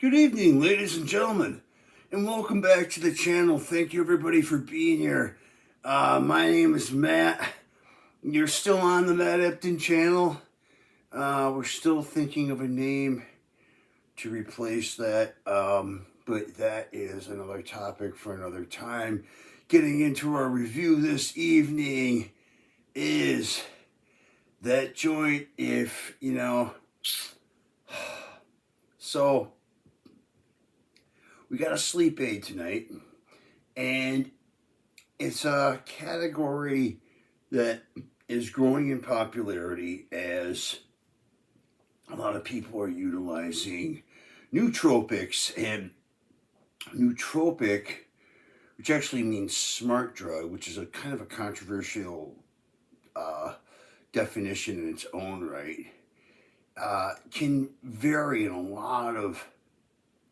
Good evening, ladies and gentlemen, and welcome back to the channel. Thank you, everybody, for being here. My name is Matt. You're still on the Matt Epton channel. We're still thinking of a name to replace that, but that is another topic for another time. Getting into our review this evening is that joint, if you know. So, we got a sleep aid tonight, and it's a category that is growing in popularity as a lot of people are utilizing nootropics. And nootropic, which actually means smart drug, which is a kind of a controversial definition in its own right, can vary in a lot of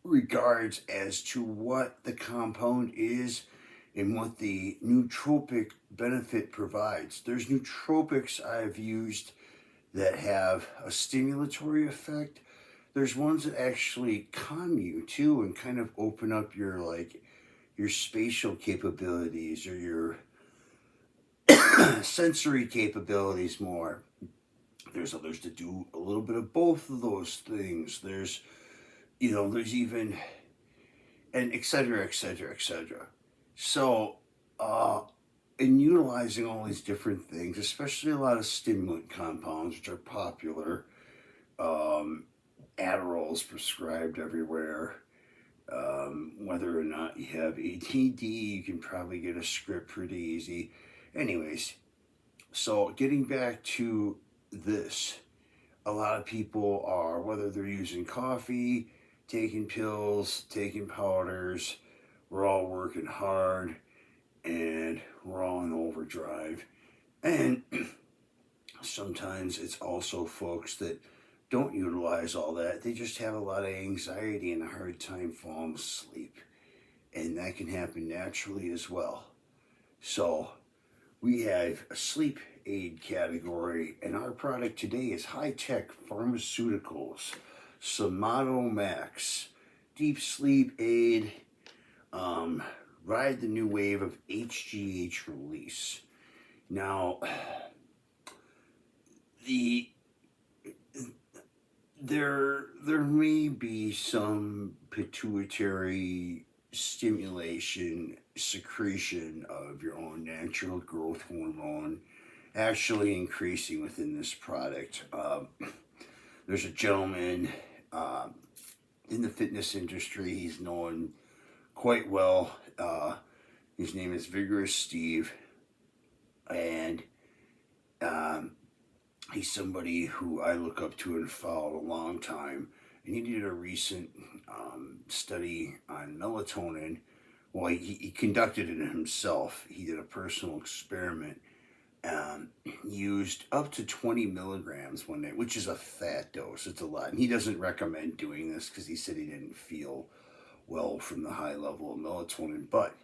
regards as to what the compound is and what the nootropic benefit provides. There's nootropics I've used that have a stimulatory effect. There's ones that actually calm you too and kind of open up your spatial capabilities or your sensory capabilities more. There's others that do a little bit of both of those things. There's even, and et cetera, et cetera, et cetera. So, in utilizing all these different things, especially a lot of stimulant compounds, which are popular, Adderall's prescribed everywhere. Whether or not you have ADD, you can probably get a script pretty easy. Anyways, so getting back to this, a lot of people are, whether they're using coffee, taking pills, taking powders, we're all working hard and we're all in overdrive. And sometimes it's also folks that don't utilize all that. They just have a lot of anxiety and a hard time falling asleep. And that can happen naturally as well. So we have a sleep aid category, and our product today is high-tech Pharmaceuticals Somatomax deep sleep aid. Ride the new wave of HGH release. Now, there may be some pituitary stimulation, secretion of your own natural growth hormone actually increasing within this product. There's a gentleman in the fitness industry. He's known quite well. His name is Vigorous Steve, and he's somebody who I look up to and followed a long time. And he did a recent study on melatonin. Well, he conducted it himself. He did a personal experiment. Used up to 20 milligrams one day, which is a fat dose. It's a lot. And he doesn't recommend doing this because he said he didn't feel well from the high level of melatonin. But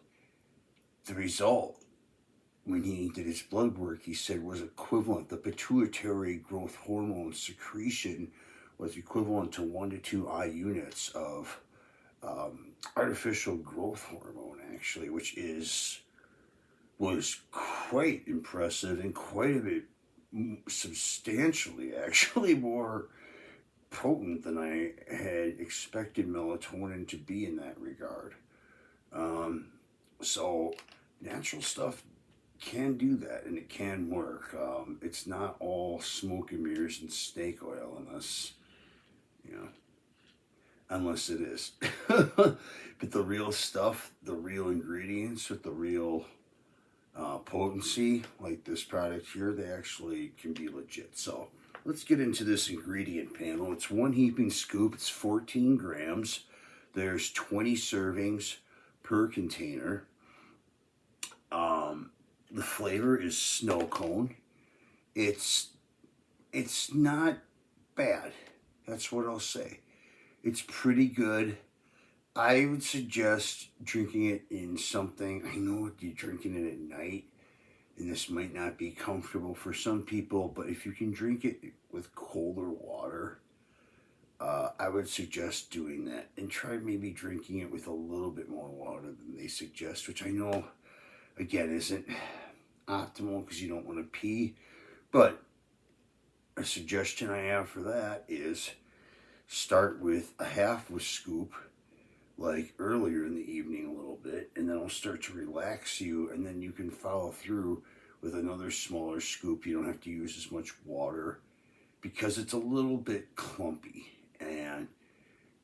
the result, when he did his blood work, he said was equivalent. The pituitary growth hormone secretion was equivalent to 1 to 2 eye units of artificial growth hormone, actually, which was quite impressive and quite a bit substantially, actually, more potent than I had expected melatonin to be in that regard. So natural stuff can do that, and it can work. It's not all smoke and mirrors and snake oil, unless it is. But the real stuff, the real ingredients with the real potency, like this product here, they actually can be legit. So let's get into this ingredient panel. It's 1 heaping scoop. It's 14 grams. There's 20 servings per container. The flavor is snow cone. It's not bad. That's what I'll say. It's pretty good. I would suggest drinking it in something. I know you're drinking it at night, and this might not be comfortable for some people, but if you can drink it with colder water, I would suggest doing that and try maybe drinking it with a little bit more water than they suggest, which I know, again, isn't optimal because you don't want to pee. But a suggestion I have for that is start with a half a scoop, like earlier in the evening a little bit, and then it'll start to relax you, and then you can follow through with another smaller scoop. You don't have to use as much water because it's a little bit clumpy. And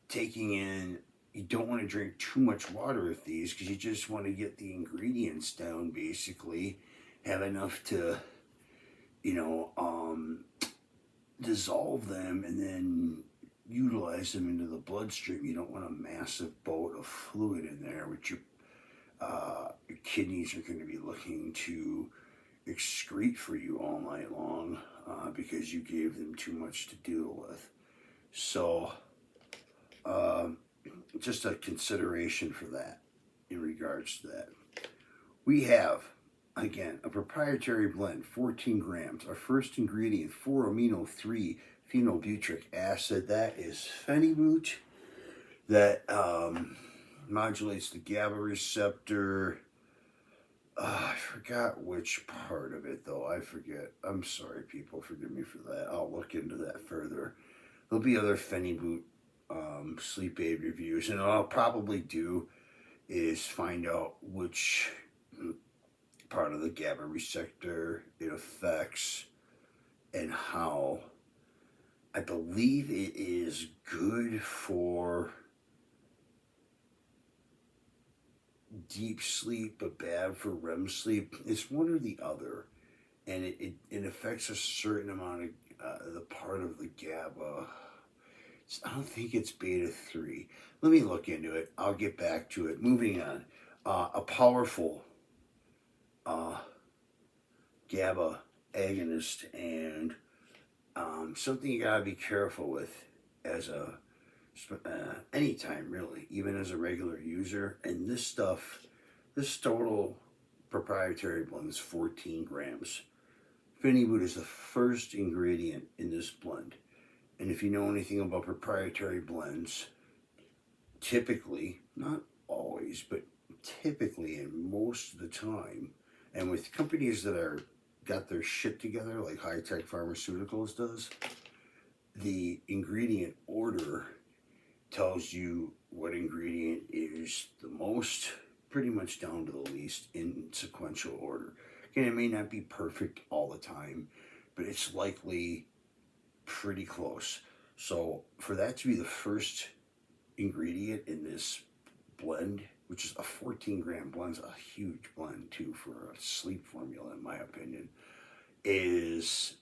taking in, you don't want to drink too much water with these because you just want to get the ingredients down, basically have enough to, you know, dissolve them and then utilize them into the bloodstream. You don't want a massive boat of fluid in there, which your kidneys are going to be looking to excrete for you all night long because you gave them too much to deal with. So, just a consideration for that in regards to that. We have, again, a proprietary blend, 14 grams. Our first ingredient, 4-amino-3 phenylbutyric acid. That is phenibut. That modulates the GABA receptor. I forgot which part of it, though. I forget. I'm sorry, people. Forgive me for that. I'll look into that further. There'll be other phenibut sleep aid reviews, and what I'll probably do is find out which part of the GABA receptor it affects and how. I believe it is good for deep sleep but bad for REM sleep. It's one or the other, and it affects a certain amount of the part of the GABA. I don't think it's beta 3. Let me look into it. I'll get back to it. Moving on. A powerful GABA agonist, and something you gotta be careful with as a anytime really, even as a regular user. And this total proprietary blend is 14 grams. Phenibut is the first ingredient in this blend. And if you know anything about proprietary blends, typically, not always, but typically and most of the time, and with companies that are got their shit together, like high-tech Pharmaceuticals does, the ingredient order tells you what ingredient is the most, pretty much down to the least, in sequential order. Again, it may not be perfect all the time, but it's likely pretty close. So for that to be the first ingredient in this blend, which is a 14-gram blend, is a huge blend too for a sleep formula in my opinion, is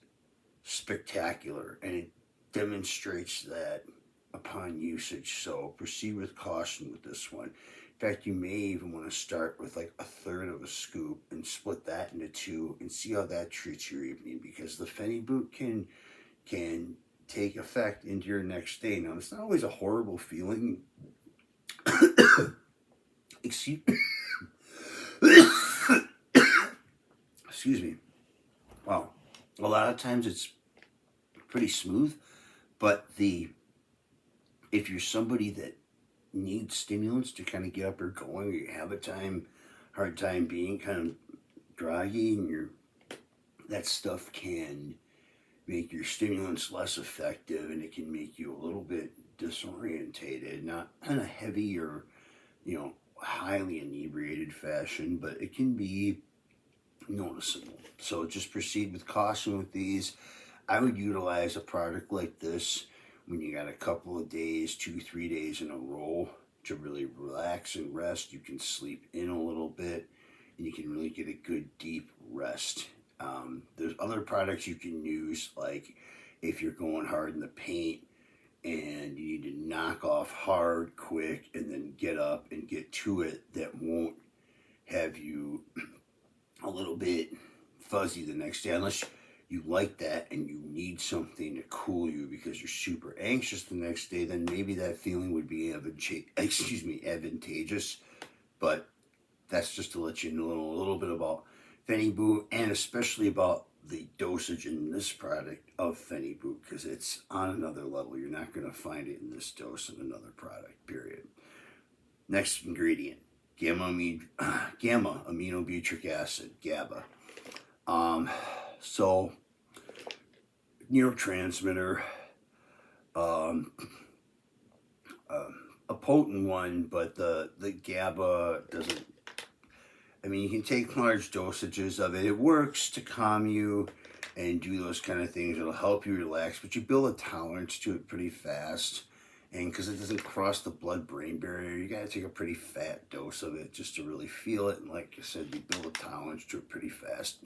spectacular, and it demonstrates that upon usage. So proceed with caution with this one. In fact, you may even want to start with like a third of a scoop and split that into two and see how that treats your evening, because the phenibut can take effect into your next day. Now, it's not always a horrible feeling. Excuse me. Wow. A lot of times it's pretty smooth, but if you're somebody that needs stimulants to kind of get up or going, or you have hard time being kind of groggy, and that stuff can make your stimulants less effective, and it can make you a little bit disorientated, not in a heavy or, highly inebriated fashion, but it can be noticeable. So just proceed with caution with these. I would utilize a product like this when you got a couple of days, 2-3 days in a row to really relax and rest. You can sleep in a little bit, and you can really get a good deep rest. There's other products you can use, like if you're going hard in the paint and you need to knock off hard quick and then get up and get to it, that won't have you a little bit fuzzy the next day, unless you like that and you need something to cool you because you're super anxious the next day. Then maybe that feeling would be advantageous. But that's just to let you know a little bit about phenibut, and especially about the dosage in this product of Pheniboot because it's on another level. You're not going to find it in this dose in another product, period. Next ingredient, gamma aminobutyric acid, GABA. So, neurotransmitter, um, a potent one, but the GABA doesn't. I mean, you can take large dosages of it. It works to calm you and do those kind of things. It'll help you relax, but you build a tolerance to it pretty fast. And because it doesn't cross the blood-brain barrier, you got to take a pretty fat dose of it just to really feel it. And like I said, you build a tolerance to it pretty fast.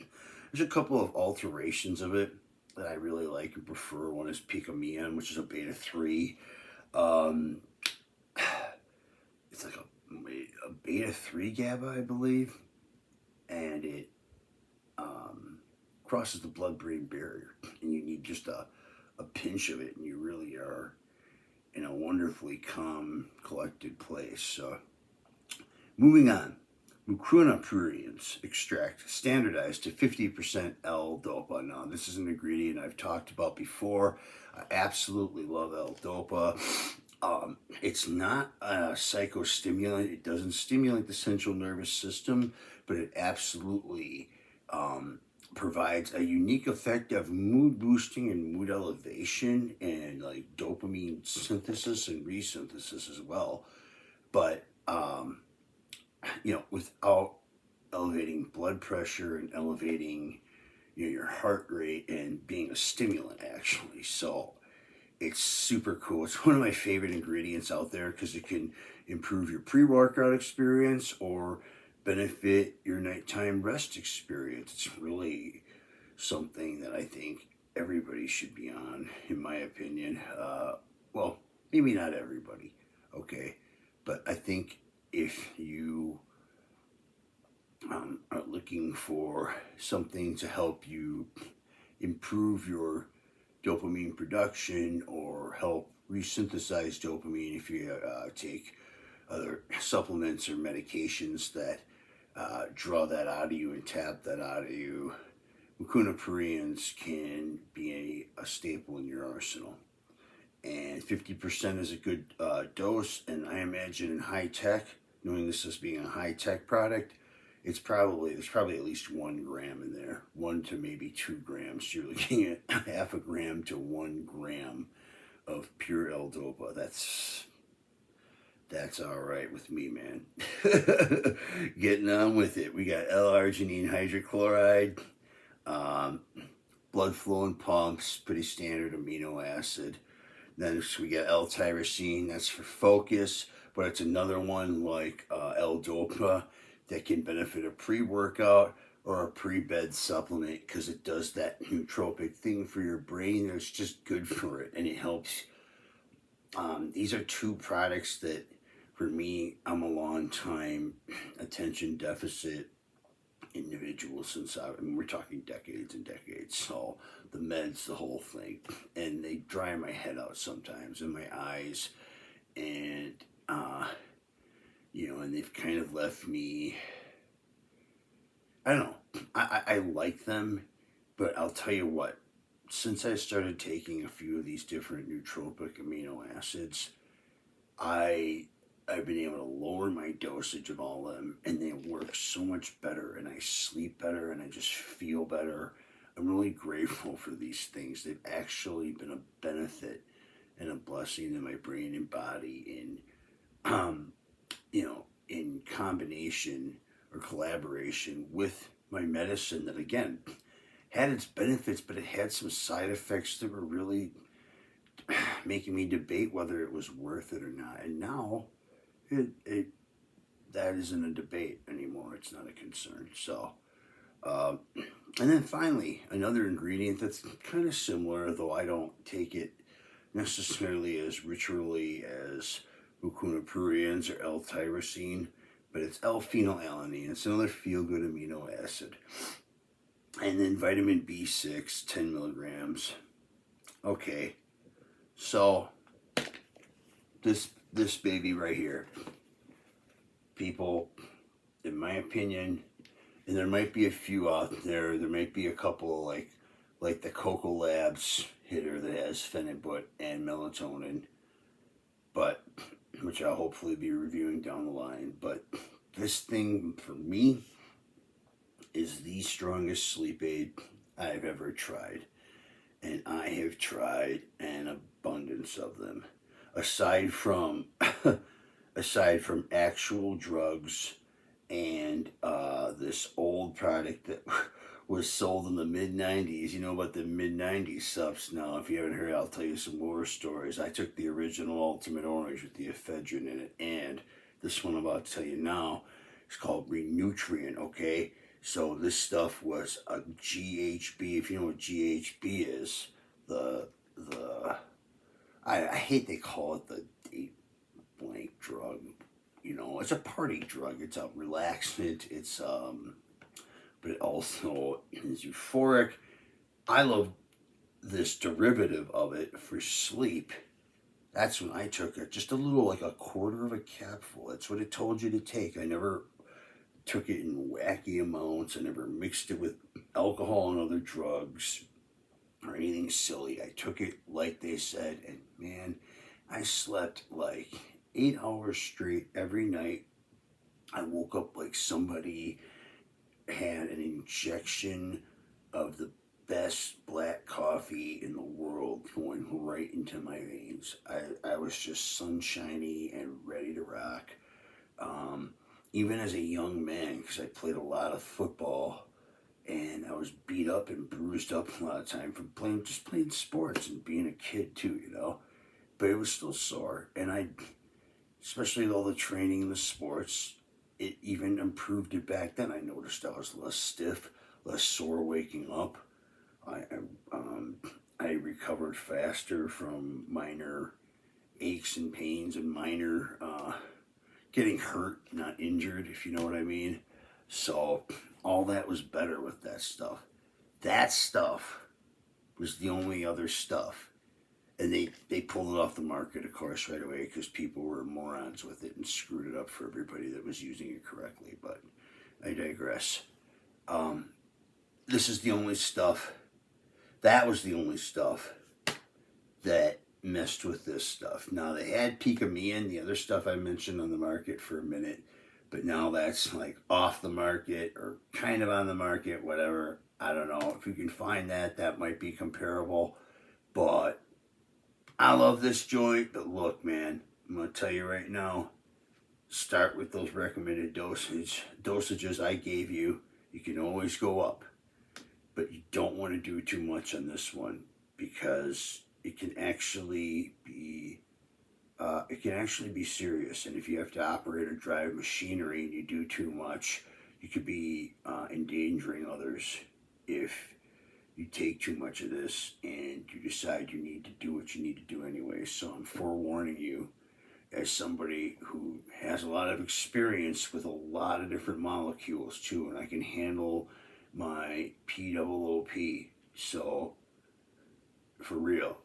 There's a couple of alterations of it that I really like and prefer. One is picomean, which is a beta-3. It's like a beta-3 GABA, I believe. And it crosses the blood-brain barrier. And you need just a pinch of it, and you really are in a wonderfully calm, collected place. So, moving on. Mucuna pruriens extract standardized to 50% L-dopa. Now, this is an ingredient I've talked about before. I absolutely love L-dopa. It's not a psychostimulant. It doesn't stimulate the central nervous system, but it absolutely provides a unique effect of mood boosting and mood elevation and like dopamine synthesis and resynthesis as well. But without elevating blood pressure and elevating your heart rate and being a stimulant actually. So it's super cool. It's one of my favorite ingredients out there because it can improve your pre-workout experience or benefit your nighttime rest experience. It's really something that I think everybody should be on, in my opinion. Well, maybe not everybody, okay? But I think if you are looking for something to help you improve your dopamine production or help resynthesize dopamine if you take other supplements or medications that draw that out of you and tap that out of you, mucuna pruriens can be a staple in your arsenal. And 50% is a good dose, and I imagine in high tech, knowing this as being a high tech product, there's probably at least 1 gram in there, 1 to maybe 2 grams. You're looking at half a gram to 1 gram of pure L-dopa. That's all right with me, man. Getting on with it. We got L-arginine hydrochloride, blood flow and pumps, pretty standard amino acid. Then we got L-tyrosine, that's for focus, but it's another one like L-dopa that can benefit a pre-workout or a pre-bed supplement because it does that nootropic thing for your brain that's just good for it, and it helps. These are 2 products that, for me, I'm a long time attention deficit individual since we're talking decades and decades. So the meds, the whole thing, and they dry my head out sometimes and my eyes, and and they've kind of left me. I don't know. I like them, but I'll tell you what. Since I started taking a few of these different nootropic amino acids, I've been able to lower my dosage of all of them, and they work so much better, and I sleep better, and I just feel better. I'm really grateful for these things. They've actually been a benefit and a blessing in my brain and body, and in combination or collaboration with my medicine that, again, had its benefits, but it had some side effects that were really making me debate whether it was worth it or not. And now that isn't a debate anymore. It's not a concern. So, and then finally, another ingredient that's kind of similar, though I don't take it necessarily as ritually as mucuna pruriens or L-tyrosine, but it's L-phenylalanine. It's another feel-good amino acid. And then vitamin B6, 10 milligrams. Okay, so this baby right here, people, in my opinion, And there might be a few out there. There might be a couple of like the Coco Labs hitter that has phenibut and melatonin, but which I'll hopefully be reviewing down the line. But this thing for me is the strongest sleep aid I've ever tried. And I have tried an abundance of them. Aside from aside from actual drugs and this old product that was sold in the mid 90s. You know about the mid 90s subs now. If you haven't heard, I'll tell you some more stories. I took the original Ultimate Orange with the ephedrine in it, and this one I'm about to tell you now is called Renutrient, okay? So this stuff was a GHB. If you know what GHB is, the I hate they call it the date blank drug. You know, it's a party drug. It's a relaxant. It's but it also is euphoric. I love this derivative of it for sleep. That's when I took it. Just a little, like a quarter of a capful. That's what it told you to take. I never took it in wacky amounts. I never mixed it with alcohol and other drugs or anything silly. I took it like they said, and man, I slept like 8 hours straight every night. I woke up like somebody had an injection of the best black coffee in the world going right into my veins. I was just sunshiny and ready to rock. Um, Even as a young man, because I played a lot of football and I was beat up and bruised up a lot of time from playing sports and being a kid too, you know. But it was still sore, and especially with all the training in the sports, it even improved it back then. I noticed I was less stiff, less sore waking up. I I recovered faster from minor aches and pains and minor getting hurt, not injured, if you know what I mean. So all that was better with that stuff. That stuff was the only other stuff. And they pulled it off the market, of course, right away because people were morons with it and screwed it up for everybody that was using it correctly. But I digress. Um, this is the only stuff, that was the only stuff that messed with this stuff. Now, they had Picamean, the other stuff I mentioned, on the market for a minute, but now that's like off the market or kind of on the market, whatever. I don't know. If you can find that, that might be comparable. But I love this joint, but look, man, I'm going to tell you right now, start with those recommended dosages I gave you. You can always go up, but you don't want to do too much on this one because it can actually be serious. And if you have to operate or drive machinery and you do too much, you could be endangering others if you take too much of this and you decide you need to do what you need to do anyway. So I'm forewarning you as somebody who has a lot of experience with a lot of different molecules too, and I can handle my POOP. So for real,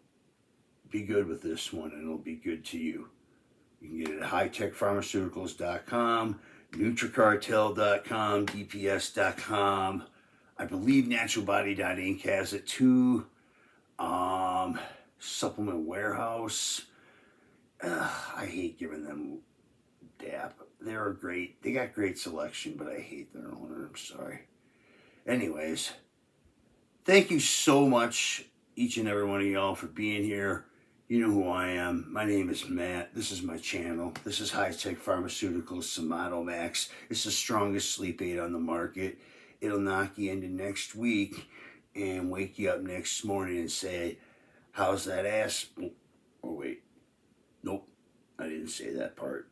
be good with this one and it'll be good to you. You can get it at hightechpharmaceuticals.com, nutricartel.com, dps.com. I believe naturalbody.inc has it too. Supplement Warehouse. I hate giving them dap. They're great. They got great selection, but I hate their owner. I'm sorry. Anyways, thank you so much, each and every one of y'all, for being here. You know who I am. My name is Matt. This is my channel. This is High Tech Pharmaceuticals Somatomax. It's the strongest sleep aid on the market. It'll knock you into next week and wake you up next morning and say, how's that ass? Oh, wait. Nope. I didn't say that part.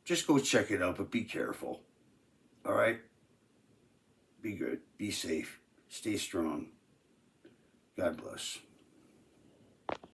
Just go check it out, but be careful. All right? Be good. Be safe. Stay strong. God bless.